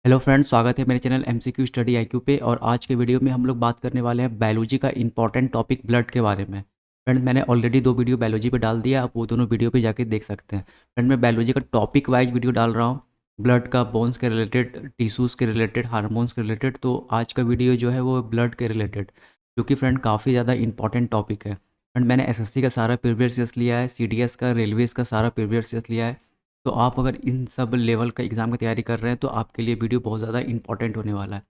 Hello friends, स्वागत है मेरे चैनल एमसीक्यू स्टडी आईक्यू पे। और आज के वीडियो में हम लोग बात करने वाले हैं बायोलॉजी का इंपॉर्टेंट टॉपिक ब्लड के बारे में। फ्रेंड्स, मैंने ऑलरेडी 2 वीडियो बायोलॉजी पे डाल दिया, आप वो दोनों वीडियो पे जाके देख सकते हैं। फ्रेंड, मैं बायोलॉजी का टॉपिक वाइज वीडियो डाल रहा हूँ, ब्लड का, बोन्स के रिलेटेड, टिश्यूज़ के रिलेटेड, हार्मोन्स के रिलेटेड। तो आज का वीडियो जो है वो ब्लड के रिलेटेड, जो कि फ्रेंड काफ़ी ज़्यादा इंपॉर्टेंट टॉपिक है। फ्रेंड, मैंने एसएससी का सारा प्रीवियस ईयर्स लिया है, सीडीएस का, रेलवेज़ का सारा प्रीवियस ईयर्स लिया है। तो आप अगर इन सब लेवल का एग्ज़ाम की तैयारी कर रहे हैं तो आपके लिए वीडियो बहुत ज़्यादा इंपॉर्टेंट होने वाला है।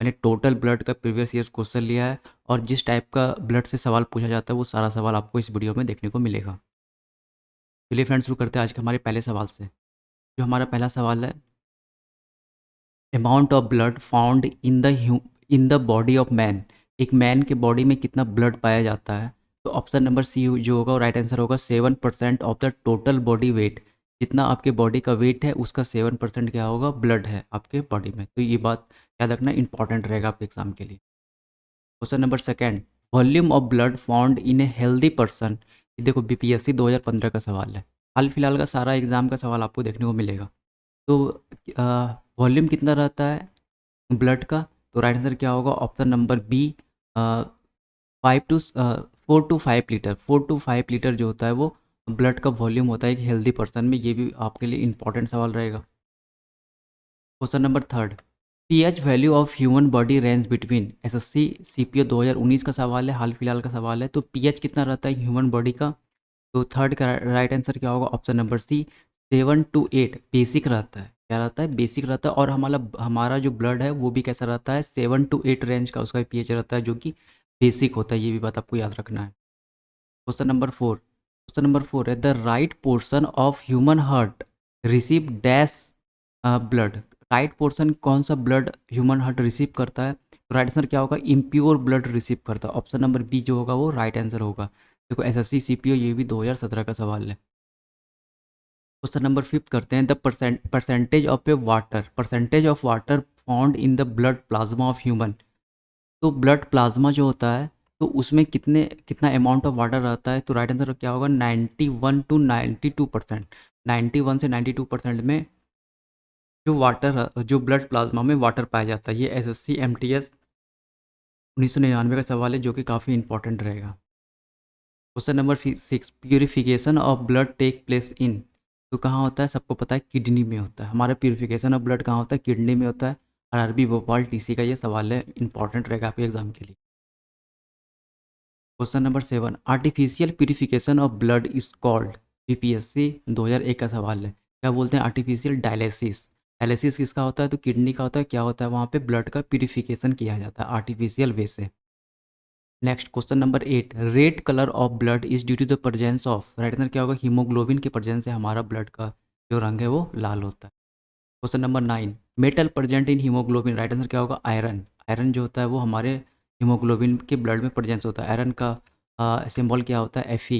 मैंने टोटल ब्लड का प्रीवियस ईयर्स क्वेश्चन लिया है, और जिस टाइप का ब्लड से सवाल पूछा जाता है वो सारा सवाल आपको इस वीडियो में देखने को मिलेगा। चलिए फ्रेंड्स, शुरू करते हैं आज के हमारे पहले सवाल से। जो हमारा पहला सवाल है, amount of blood found in the body of man. एक मैन के बॉडी में कितना ब्लड पाया जाता है? तो ऑप्शन नंबर सी जो होगा वो राइट आंसर होगा। 7% of the total body weight. जितना आपके बॉडी का वेट है उसका 7% क्या होगा? ब्लड है आपके बॉडी में। तो ये बात याद रखना, इंपॉर्टेंट रहेगा आपके एग्जाम के लिए। Question number second, volume of blood found in a healthy person. ये देखो, बीपीएससी 2015 का सवाल है। हाल फिलहाल का सारा एग्जाम का सवाल आपको देखने को मिलेगा। तो वॉल्यूम कितना रहता है ब्लड का? तो राइट आंसर क्या होगा? Option number B, 4 to 5 litre. 4 to 5 litre जो होता है वो ब्लड का वॉल्यूम होता है एक हेल्दी पर्सन में। ये भी आपके लिए इंपॉर्टेंट सवाल रहेगा। Question number third, pH value of human body range between. SSC CPO 2019 का सवाल है, हाल फिलहाल का सवाल है। तो पीएच कितना रहता है ह्यूमन बॉडी का? तो थर्ड का राइट आंसर क्या होगा? Option number C, 7 to 8 basic रहता है। क्या रहता है? बेसिक रहता है। और हमारा हमारा जो ब्लड है वो भी कैसा रहता है? 7 to 8 रेंज का उसका पीएच रहता है, जो कि बेसिक होता है। ये भी बात आपको याद रखना है। क्वेश्चन नंबर फोर है, the right portion of human heart receive dash blood. Right portion कौन सा ब्लड ह्यूमन हार्ट रिसीव करता है? तो राइट आंसर क्या होगा? इम्प्योर ब्लड रिसीव करता है। ऑप्शन नंबर बी जो होगा वो राइट आंसर होगा। देखो, एसएससी सीपीओ ये भी 2017 का सवाल है। क्वेश्चन नंबर फिफ्थ करते हैं, the percentage of A water, percentage of water found in the blood plasma of human. तो ब्लड प्लाज्मा जो होता है तो उसमें कितना अमाउंट ऑफ वाटर रहता है? तो राइट आंसर क्या होगा? 91 to 92%। 91 से 92% में जो ब्लड प्लाज्मा में वाटर पाया जाता है। ये एसएससी एमटीएस 1999 का सवाल है, जो कि काफ़ी इंपॉर्टेंट रहेगा। Question number 6, purification of blood take place in. तो कहाँ होता है? सबको पता है, किडनी में होता है। हमारा प्यूरिफिकेशन ऑफ ब्लड कहाँ होता है? किडनी में होता है। आरआरबी भोपाल टीसी का ये सवाल है, इंपॉर्टेंट रहेगा आपके एग्जाम के लिए। Question number 7, artificial purification of blood is called. BPSC 2001 का सवाल है। क्या बोलते हैं? Artificial dialysis. डायलिसिस किसका होता है? तो किडनी का होता है। क्या होता है? वहाँ पे ब्लड का प्यूरिफिकेशन किया जाता है आर्टिफिशियल वे से। Next question number 8, red colour of blood is due to the presence of. Right answer क्या होगा? हीमोग्लोबिन के प्रेजेंस से हमारा ब्लड का जो रंग है वो लाल होता है। Question number 9, metal present in haemoglobin. Right answer क्या होगा? आयरन। आयरन जो होता है वो हमारे हीमोग्लोबिन के ब्लड में प्रेजेंस होता है। आयरन का सिंबल क्या होता है? Fe।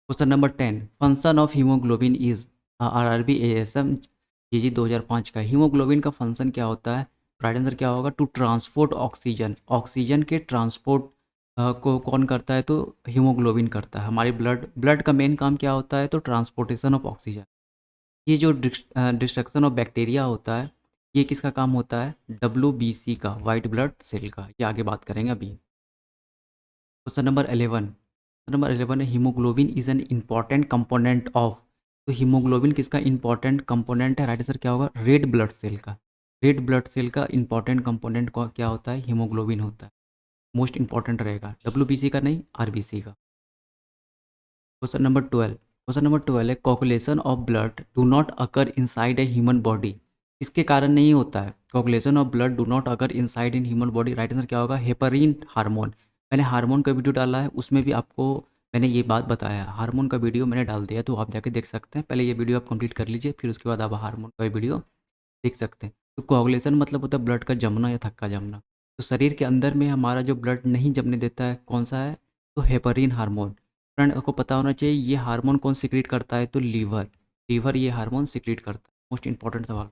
Question number 10, function of haemoglobin is. RRB ASM जीजी 2005 का। हीमोग्लोबिन का फंक्शन क्या होता है? राइट आंसर क्या होगा? To transport oxygen. ऑक्सीजन के ट्रांसपोर्ट को कौन करता है? तो हीमोग्लोबिन करता है। हमारी ब्लड का मेन काम क्या होता है? तो ट्रांसपोर्टेशन ऑफ ऑक्सीजन। ये जो डिस्ट्रक्शन ऑफ बैक्टीरिया होता है, ये किसका काम होता है? WBC का, वाइट ब्लड सेल का। ये आगे बात करेंगे अभी। क्वेश्चन नंबर 11 है, haemoglobin is an important component of. तो हीमोग्लोबिन किसका इंपॉर्टेंट कंपोनेंट है? राइट आंसर क्या होगा? रेड ब्लड सेल का। रेड ब्लड सेल का इंपॉर्टेंट कंपोनेंट क्या होता है? हीमोग्लोबिन होता है। मोस्ट इंपॉर्टेंट रहेगा, WBC का नहीं, RBC का। क्वेश्चन नंबर 12 है, coagulation of blood do not occur inside a human body. इसके कारण नहीं होता है coagulation of blood do not occur inside in human body. Right answer क्या होगा? Heparin hormone. मैंने हार्मोन का वीडियो डाला है, उसमें भी आपको मैंने ये बात बताया है। हार्मोन का वीडियो मैंने डाल दिया, तो आप जाके देख सकते हैं। पहले ये वीडियो आप कंप्लीट कर लीजिए, फिर उसके बाद आप हार्मोन का वीडियो देख सकते हैं। तो कोगुलेशन मतलब होता है ब्लड का जमना या थक्का जमना। तो शरीर के अंदर में हमारा जो ब्लड नहीं जमने देता है, कौन सा है? तो हेपरिन हार्मोन। फ्रेंड, आपको पता होना चाहिए ये हार्मोन कौन सिक्रीट करता है? तो लीवर। लीवर ये हार्मोन सिक्रीट करता है। मोस्ट इंपॉर्टेंट सवाल।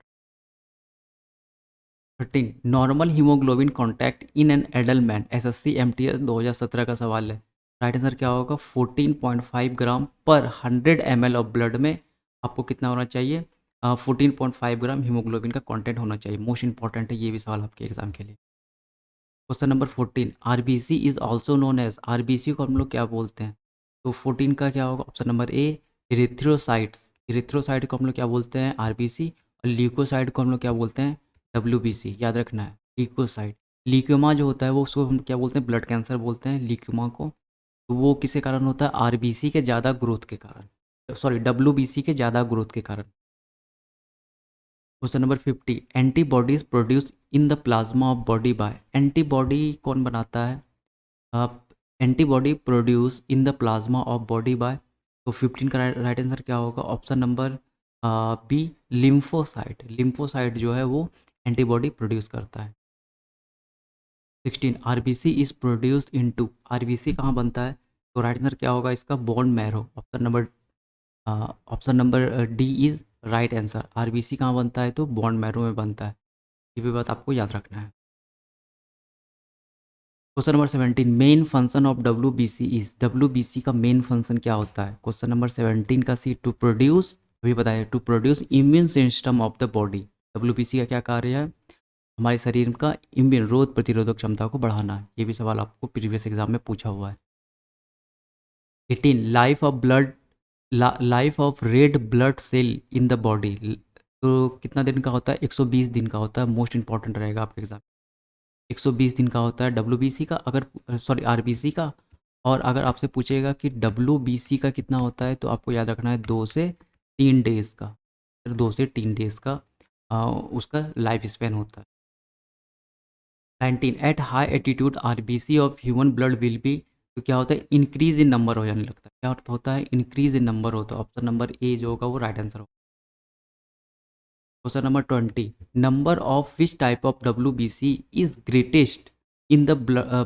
13, normal haemoglobin contact in an adult man. SSC MTS 2017 का सवाल है। राइट आंसर क्या होगा? 14.5 ग्राम पर 100 ml ऑफ ब्लड में आपको कितना होना चाहिए? 14.5 ग्राम हीमोग्लोबिन का कंटेंट होना चाहिए। मोस्ट इंपॉर्टेंट है ये भी सवाल आपके एग्जाम के लिए। Question number 14, RBC is also known as, RBC को हम लोग क्या बोलते हैं? तो 14 का क्या होगा? Option number A erythrocytes, erythrocyte को हम लोग क्या बोलते हैं? आरबीसी। और ल्यूकोसाइट को हम लोग क्या बोलते हैं? डब्ल्यूबीसी। याद रखना है ल्यूकोसाइट। ल्यूकोमा जो होता है वो उसको हम क्या बोलते हैं? ब्लड कैंसर बोलते हैं ल्यूकोमा को। तो वो किसके कारण होता है? आरबीसी के ज़्यादा ग्रोथ के कारण, सॉरी डब्ल्यूबीसी के ज़्यादा ग्रोथ के कारण। Question number 50, antibodies produce in the plasma of body by, antibody कौन बनाता है? आप antibody produce in the plasma of body by, तो 15 का राइट आंसर क्या होगा? Option number B lymphocyte, lymphocyte जो है वो एंटीबॉडी प्रोड्यूस करता है। 16, RBC is produced into, RBC कहाँ बनता है? तो राइट आंसर क्या होगा इसका? Bone marrow. Option number D is right answer. RBC कहाँ बनता है? तो बोन मैरो में बनता है। ये भी बात आपको याद रखना है। Question number 17, main function of WBC is, WBC का मेन फंक्शन क्या होता है? क्वेश्चन नंबर 17 का सी, टू प्रोड्यूस, अभी बताया, to produce immune system of the body. WBC का क्या कार्य है? हमारे शरीर का इम्यून रोग प्रतिरोधक क्षमता को बढ़ाना है। ये भी सवाल आपको प्रीवियस एग्जाम में पूछा हुआ है। 18, life of blood, life of red blood cell in the body, तो कितना दिन का होता है? 120 दिन का होता है। मोस्ट इंपॉर्टेंट रहेगा आपके एग्जाम। 120 दिन का होता है डब्ल्यूबीसी का, अगर सॉरी आरबीसी का। और अगर आपसे पूछेगा कि डब्ल्यूबीसी का कितना होता है, तो आपको याद रखना है 2 से 3 डेज़ का, 2 से 3 डेज़ का उसका लाइफ स्पैन होता है। 19, at high attitude RBC of human blood will be, तो क्या होता है? इंक्रीज इन नंबर हो जाने लगता है। क्या अर्थ होता है? इंक्रीज इन नंबर होता है। ऑप्शन नंबर ए जो होगा वो राइट आंसर होगा। Question number 20, number of which type of WBC is greatest in the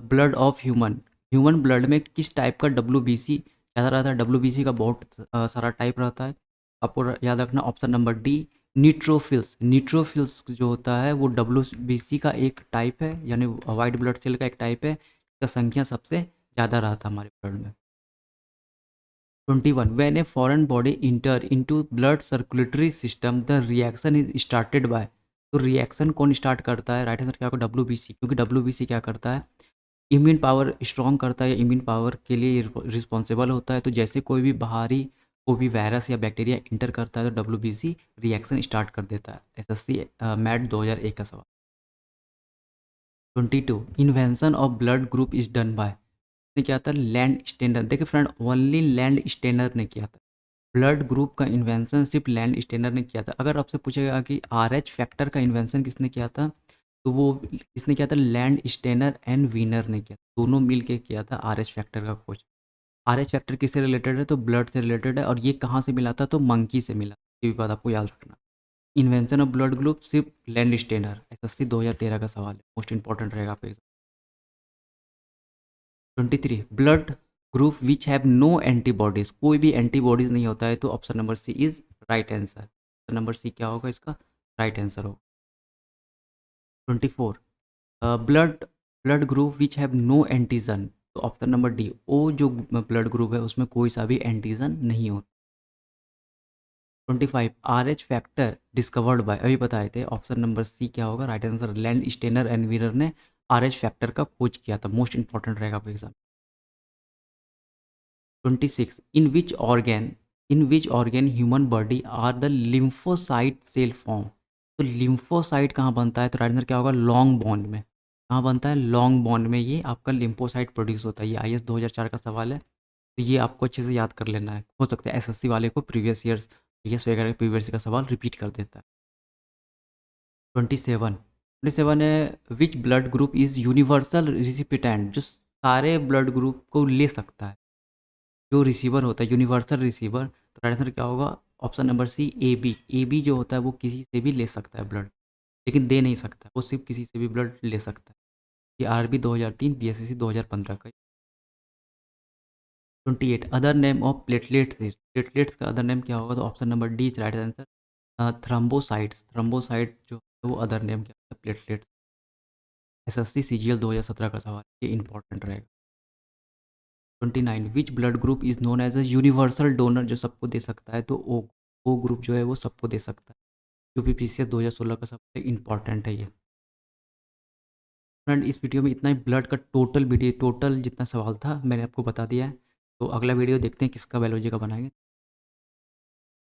blood of human, human blood में किस टाइप का डब्ल्यूबीसी ज़्यादा रहता है? डब्ल्यूबीसी का बहुत सारा टाइप रहता है, आपको याद रखना। Option number D neutrophils, neutrophils जो होता है वो डब्ल्यूबीसी का एक टाइप है, यानी वाइट ब्लड सेल का एक टाइप है। इसका संख्या सबसे ज़्यादा रहता है हमारे ब्लड में। 21, when a foreign body enter into blood circulatory system the reaction is started by, तो रिएक्शन कौन स्टार्ट करता है? राइट आंसर क्या होगा? डब्ल्यूबीसी, क्योंकि डब्ल्यूबीसी क्या करता है? इम्यून पावर स्ट्रॉन्ग करता है, या इम्यून पावर के लिए रिस्पॉन्सिबल होता है। तो जैसे कोई भी बाहरी कोई भी वायरस या बैक्टीरिया इंटर करता है तो डब्ल्यूबीसी रिएक्शन स्टार्ट कर देता है। एसएससी मैट 2001 का सवाल। 22, invention of blood group is done by, ने किया था? Landsteiner. देखिए फ्रेंड, ओनली लैंड स्टेनर ने किया था। ब्लड ग्रुप का इन्वेंशन सिर्फ लैंड स्टेनर ने किया था। अगर आपसे पूछेगा कि आरएच फैक्टर का इन्वेंशन किसने किया था, तो वो किसने किया था? लैंड स्टेनर एंड वीनर ने किया, दोनों मिल के किया था आरएच फैक्टर का खोज। आरएच फैक्टर किससे रिलेटेड है? तो ब्लड से रिलेटेड है। और ये कहाँ से मिला था? तो मंकी से मिला। ये भी बात आपको याद रखना। इन्वेंशन ऑफ ब्लड ग्रुप सिर्फ लैंड स्टेनर, एसएससी 2013 का सवाल है, मोस्ट इंपॉर्टेंट रहेगा आपके। 23, blood group which have no antibodies, कोई भी एंटीबॉडीज नहीं होता है, तो option number C is right answer. Option number C क्या होगा इसका? राइट आंसर होगा। 24, blood blood group which have no antigen, तो ऑप्शन नंबर डी, ओ जो ब्लड ग्रुप है उसमें कोई सा भी एंटीजन नहीं होता। 25, R H factor discovered by, अभी बताए थे, ऑप्शन नंबर सी क्या होगा? Right answer. Landsteiner and Wiener ने आर एच फैक्टर का खोज किया था। मोस्ट इंपॉर्टेंट रहेगा आपके exam. 26, in which organ human body are the lymphocyte cell form, तो लिम्फोसाइट कहाँ बनता है? तो राइट आंसर क्या होगा? लॉन्ग बॉन्ड में। कहाँ बनता है? लॉन्ग बॉन्ड में ये आपका लिम्फोसाइट प्रोड्यूस होता है। ये आईएएस 2004 का सवाल है, तो ये आपको अच्छे से याद कर लेना है। हो सकता है एसएससी वाले को प्रीवियस ईयर्स आईएएस वगैरह प्रीवियस का सवाल रिपीट कर देता है। 27 है, which blood group is universal recipient, जो सारे ब्लड ग्रुप को ले सकता है, जो रिसीवर होता है यूनिवर्सल रिसीवर, तो राइट आंसर क्या होगा? Option number C A B. A B जो होता है वो किसी से भी ले सकता है ब्लड, लेकिन दे नहीं सकता, वो सिर्फ किसी से भी ब्लड ले सकता है। ये आरबी 2003, बीएसएससी 2015 का। 28, other name of platelets, platelets का अदर नेम क्या होगा? तो option number D is right answer. Thrombocytes, thrombocyte जो है वो अदर नेम क्या होता है? प्लेटलेट्स। एसएससी सीजीएल 2017 का सवाल, ये इंपॉर्टेंट रहेगा। 29, which blood group is known as a universal donor, जो सबको दे सकता है, तो ओ ग्रुप जो है वो सबको दे सकता है। यूपीपीसीएस 2016 का सबसे इम्पॉर्टेंट है ये। फ्रेंड इस वीडियो में इतना ही, ब्लड का टोटल जितना सवाल था मैंने आपको बता दिया है। तो अगला वीडियो देखते हैं किसका बायोलॉजी का बनाएंगे।